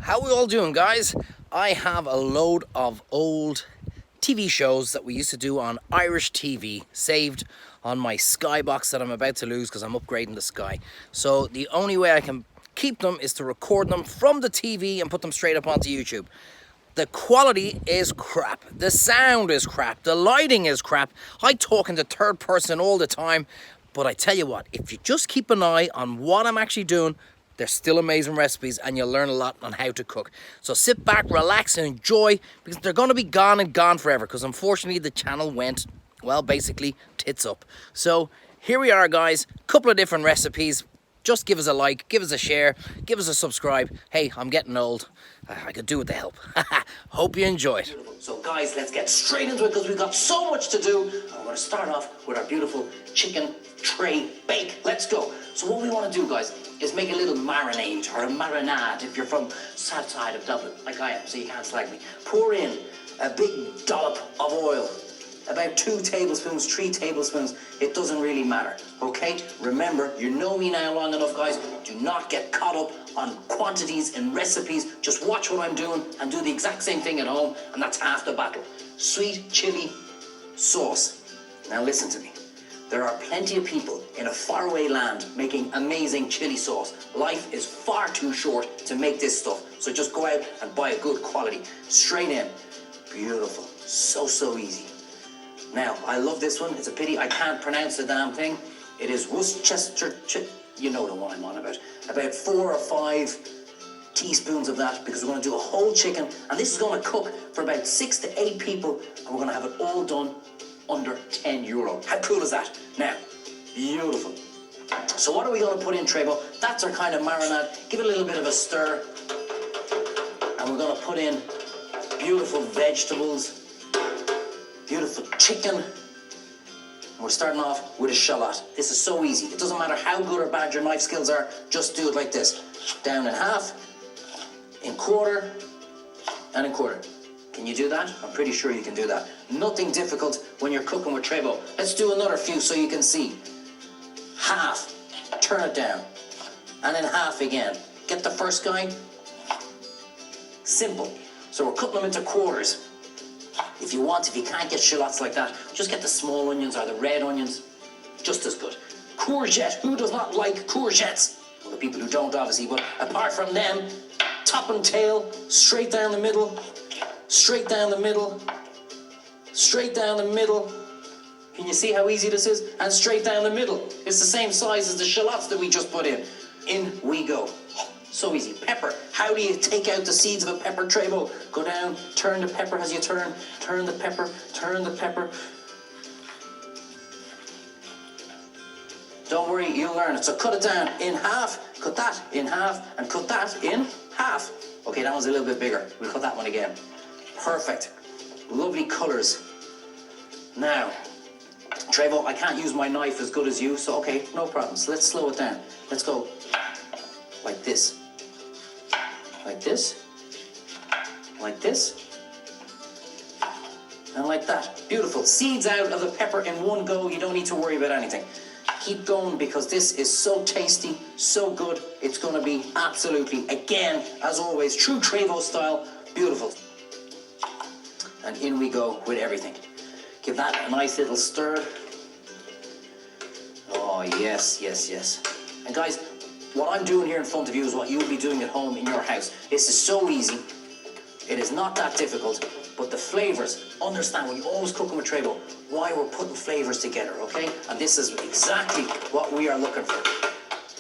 How we all doing, guys? I have a load of old TV shows that we used to do on Irish TV saved on my Skybox that I'm about to lose because I'm upgrading the Sky. So the only way I can keep them is to record them from the TV and put them straight up onto YouTube. The quality is crap. The sound is crap. The lighting is crap. I talk into third person all the time. But I tell you what, if you just keep an eye on what I'm actually doing, they're still amazing recipes and you'll learn a lot on how to cook. So sit back, relax and enjoy, because they're going to be gone and gone forever, because unfortunately the channel went, well, basically tits up. So here we are, guys. Couple of different recipes. Just give us a like, give us a share, give us a subscribe. Hey, I'm getting old. I could do with the help. Hope you enjoy it. So guys, let's get straight into it because we've got so much to do. And we're going to start off with our beautiful chicken tray bake. Let's go. So what we want to do, guys, is make a little marinade or a marinade if you're from south side of Dublin, like I am, so you can't slag me. Pour in a big dollop of oil. About 2 tablespoons, 3 tablespoons, it doesn't really matter, okay? Remember, you know me now long enough, guys. Do not get caught up on quantities and recipes. Just watch what I'm doing and do the exact same thing at home, and that's half the battle. Sweet chili sauce. Now listen to me. There are plenty of people in a faraway land making amazing chili sauce. Life is far too short to make this stuff, so just go out and buy a good quality. Straight in. Beautiful. So easy. Now, I love this one. It's a pity I can't pronounce the damn thing. It is Worcestershire. You know the one I'm on about. About 4 or 5 teaspoons of that, because we're going to do a whole chicken. And this is going to cook for about 6 to 8 people. And we're going to have it all done under €10. How cool is that? Now, beautiful. So what are we going to put in, Treyvaud? That's our kind of marinade. Give it a little bit of a stir. And we're going to put in beautiful vegetables. Beautiful chicken. We're starting off with a shallot. This is so easy. It doesn't matter how good or bad your knife skills are, just do it like this. Down in half, in quarter, and in quarter. Can you do that? I'm pretty sure you can do that. Nothing difficult when you're cooking with Treyvaud. Let's do another few so you can see. Half, turn it down, and then half again. Get the first guy. Simple. So we're cutting them into quarters. If you can't get shallots like that, just get the small onions or the red onions. Just as good. Courgette. Who does not like courgettes? Well, the people who don't, obviously, but apart from them, top and tail, straight down the middle, straight down the middle, straight down the middle. Can you see how easy this is? And straight down the middle. It's the same size as the shallots that we just put in. In we go. So easy. Pepper. How do you take out the seeds of a pepper, Treyvaud? Go down, turn the pepper as you turn the pepper, turn the pepper. Don't worry, you'll learn it. So cut it down in half, cut that in half, and cut that in half. Okay, that one's a little bit bigger. We'll cut that one again. Perfect. Lovely colours. Now, Treyvaud, I can't use my knife as good as you, so okay, no problem. So let's slow it down. Let's go like this. Like this, like this, and like that. Beautiful. Seeds out of the pepper in one go. You don't need to worry about anything. Keep going, because this is so tasty, so good. It's going to be absolutely, again, as always, true Treyvaud style. Beautiful. And in we go with everything. Give that a nice little stir. Oh, yes. And guys, what I'm doing here in front of you is what you'll be doing at home in your house. This is so easy. It is not that difficult, but the flavors, understand when you're always cooking with Treyvaud, why we're putting flavors together, okay? And this is exactly what we are looking for.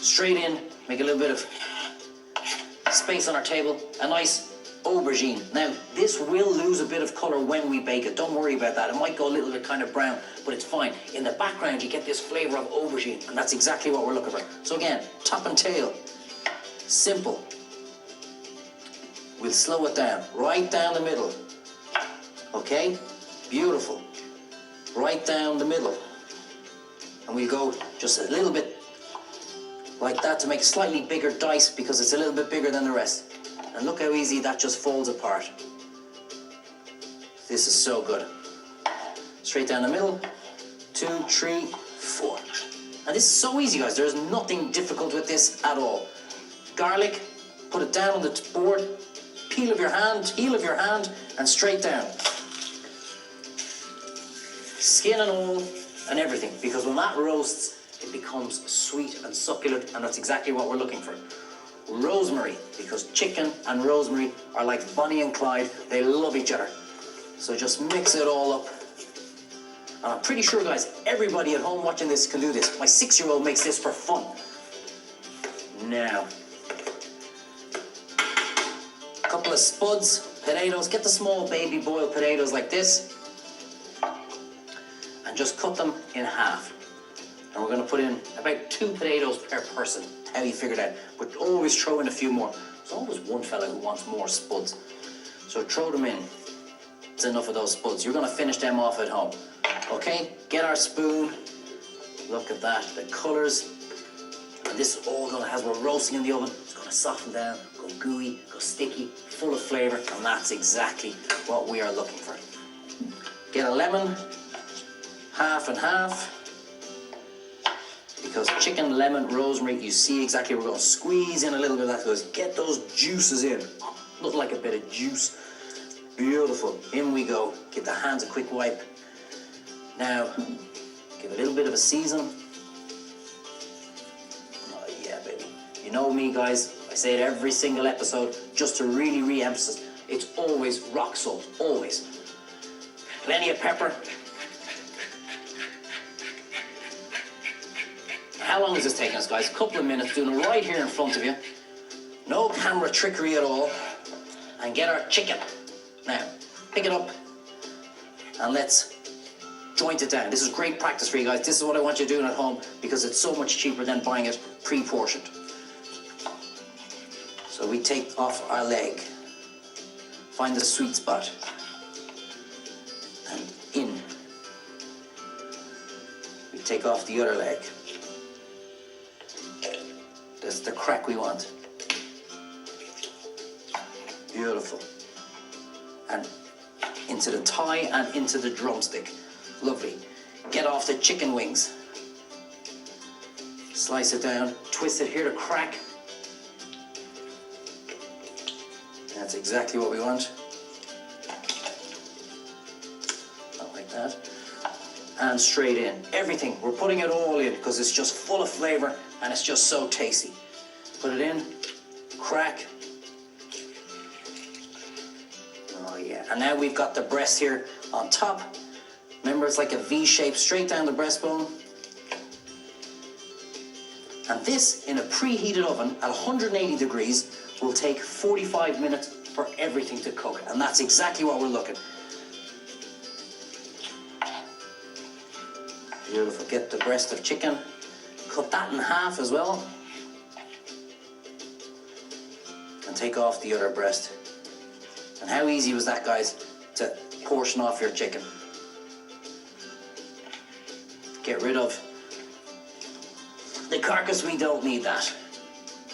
Straight in, make a little bit of space on our table, a nice aubergine. Now, this will lose a bit of color when we bake it. Don't worry about that. It might go a little bit kind of brown, but it's fine. In the background, you get this flavor of aubergine, and that's exactly what we're looking for. So again, top and tail. Simple. We'll slow it down. Right down the middle. Okay? Beautiful. Right down the middle. And we go just a little bit like that to make a slightly bigger dice, because it's a little bit bigger than the rest. And look how easy that just folds apart. This is so good. Straight down the middle. 2, 3, 4. And this is so easy, guys. There's nothing difficult with this at all. Garlic, put it down on the board, heel of your hand, and straight down. Skin and all, and everything, because when that roasts, it becomes sweet and succulent, and that's exactly what we're looking for. Rosemary, because chicken and rosemary are like Bonnie and Clyde. They love each other. So just mix it all up. And I'm pretty sure, guys, everybody at home watching this can do this. My 6-year-old makes this for fun. Now, a couple of spuds, potatoes. Get the small baby boiled potatoes like this. And just cut them in half. And we're going to put in about 2 potatoes per person. How you figured out. But always throw in a few more. There's always one fella who wants more spuds. So throw them in. It's enough of those spuds. You're going to finish them off at home. Okay, get our spoon. Look at that, the colours. And this is all going to, as we're roasting in the oven, it's going to soften down, go gooey, go sticky, full of flavour. And that's exactly what we are looking for. Get a lemon, half and half. Because chicken, lemon, rosemary, you see exactly, we're going to squeeze in a little bit of that. Because get those juices in. Look like a bit of juice. Beautiful. In we go. Give the hands a quick wipe. Now, give a little bit of a season. Oh yeah, baby. You know me, guys. I say it every single episode, just to really re-emphasize. It's always rock salt. Always. Plenty of pepper. How long is this taking us, guys? A couple of minutes, doing it right here in front of you. No camera trickery at all. And get our chicken. Now, pick it up and let's joint it down. This is great practice for you guys. This is what I want you doing at home because it's so much cheaper than buying it pre-portioned. So we take off our leg, find the sweet spot, and in. We take off the other leg. That's the crack we want. Beautiful. And into the thigh and into the drumstick. Lovely. Get off the chicken wings. Slice it down, twist it, hear the crack. That's exactly what we want. Not like that. And straight in. Everything, we're putting it all in because it's just full of flavor and it's just so tasty. Put it in, crack. Oh yeah, and now we've got the breast here on top. Remember, it's like a V shape straight down the breastbone. And this, in a preheated oven at 180 degrees, will take 45 minutes for everything to cook. And that's exactly what we're looking. Beautiful. Get the breast of chicken. Cut that in half as well. And take off the other breast. And how easy was that, guys, to portion off your chicken? Get rid of the carcass. We don't need that.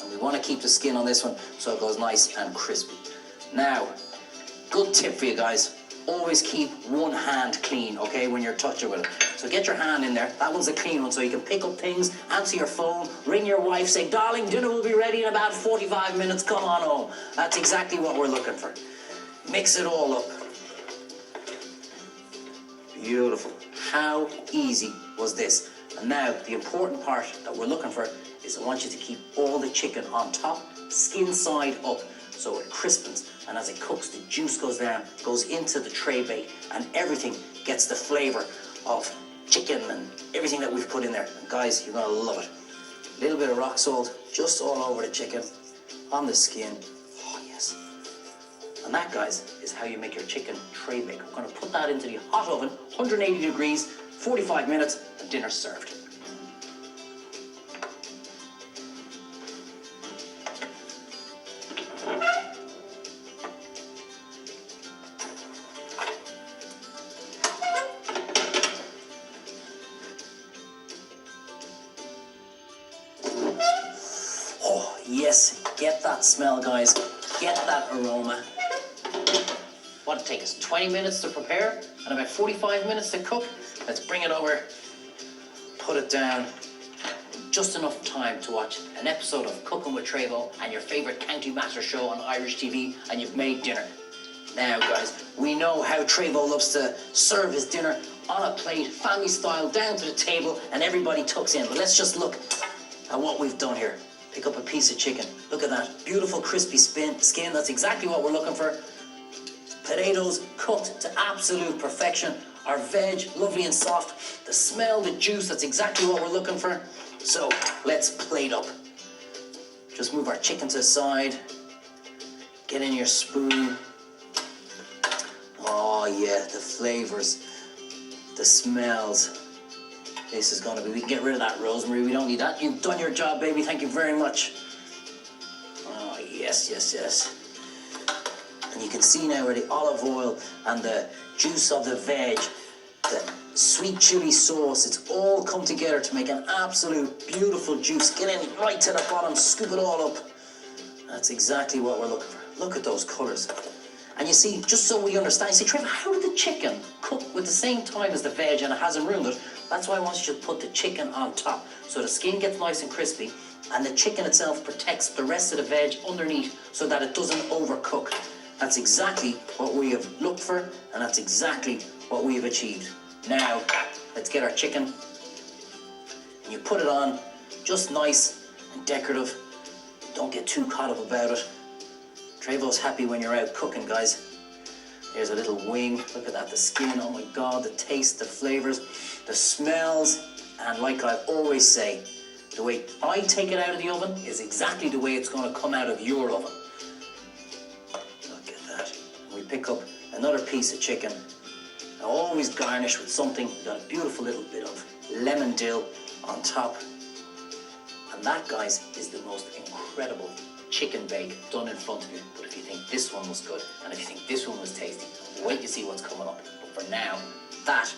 And we want to keep the skin on this one so it goes nice and crispy. Now, good tip for you guys. Always keep one hand clean, okay, when you're touching with it. So get your hand in there. That one's a clean one, so you can pick up things, answer your phone, ring your wife, say, darling, dinner will be ready in about 45 minutes, come on home. That's exactly what we're looking for. Mix it all up. Beautiful. How easy was this? And now, the important part that we're looking for is I want you to keep all the chicken on top, skin side up, so it crispens. And as it cooks, the juice goes down, goes into the tray bake, and everything gets the flavor of chicken and everything that we've put in there. And guys, you're gonna love it. A little bit of rock salt, just all over the chicken, on the skin. Oh yes. And that, guys, is how you make your chicken tray bake. We're gonna put that into the hot oven, 180 degrees, 45 minutes, and dinner's served. Yes, get that smell, guys. Get that aroma. What'd it take us? 20 minutes to prepare and about 45 minutes to cook. Let's bring it over, put it down. just enough time to watch an episode of Cooking with Treyvaud and your favourite County Master show on Irish TV, and you've made dinner. Now, guys, we know how Treyvaud loves to serve his dinner on a plate, family style, down to the table, and everybody tucks in. But let's just look at what we've done here. Pick up a piece of chicken. Look at that. Beautiful crispy skin. That's exactly what we're looking for. Potatoes cooked to absolute perfection. Our veg, lovely and soft. The smell, the juice, that's exactly what we're looking for. So, let's plate up. Just move our chicken to the side. Get in your spoon. Oh yeah, the flavors, the smells. This is gonna be, we can get rid of that rosemary, we don't need that. You've done your job, baby, thank you very much. Oh, yes, yes, yes. And you can see now where the olive oil and the juice of the veg, the sweet chili sauce, it's all come together to make an absolute beautiful juice. Get in right to the bottom, scoop it all up. That's exactly what we're looking for. Look at those colours. And you see, just so we understand, you see, Trevor, how did the chicken cook with the same time as the veg and it hasn't ruined it? That's why I want you to put the chicken on top, so the skin gets nice and crispy, and the chicken itself protects the rest of the veg underneath so that it doesn't overcook. That's exactly what we have looked for, and that's exactly what we have achieved. Now, let's get our chicken, and you put it on, just nice and decorative. Don't get too caught up about it. Treyvaud's happy when you're out cooking, guys. Here's a little wing. Look at that, the skin, oh my God, the taste, the flavors, the smells. And like I always say, the way I take it out of the oven is exactly the way it's gonna come out of your oven. Look at that. And we pick up another piece of chicken. I always garnish with something. We've got a beautiful little bit of lemon dill on top. And that, guys, is the most incredible chicken bake done in front of you. But if you think this one was good, and if you think this one was tasty, wait to see what's coming up. But for now, that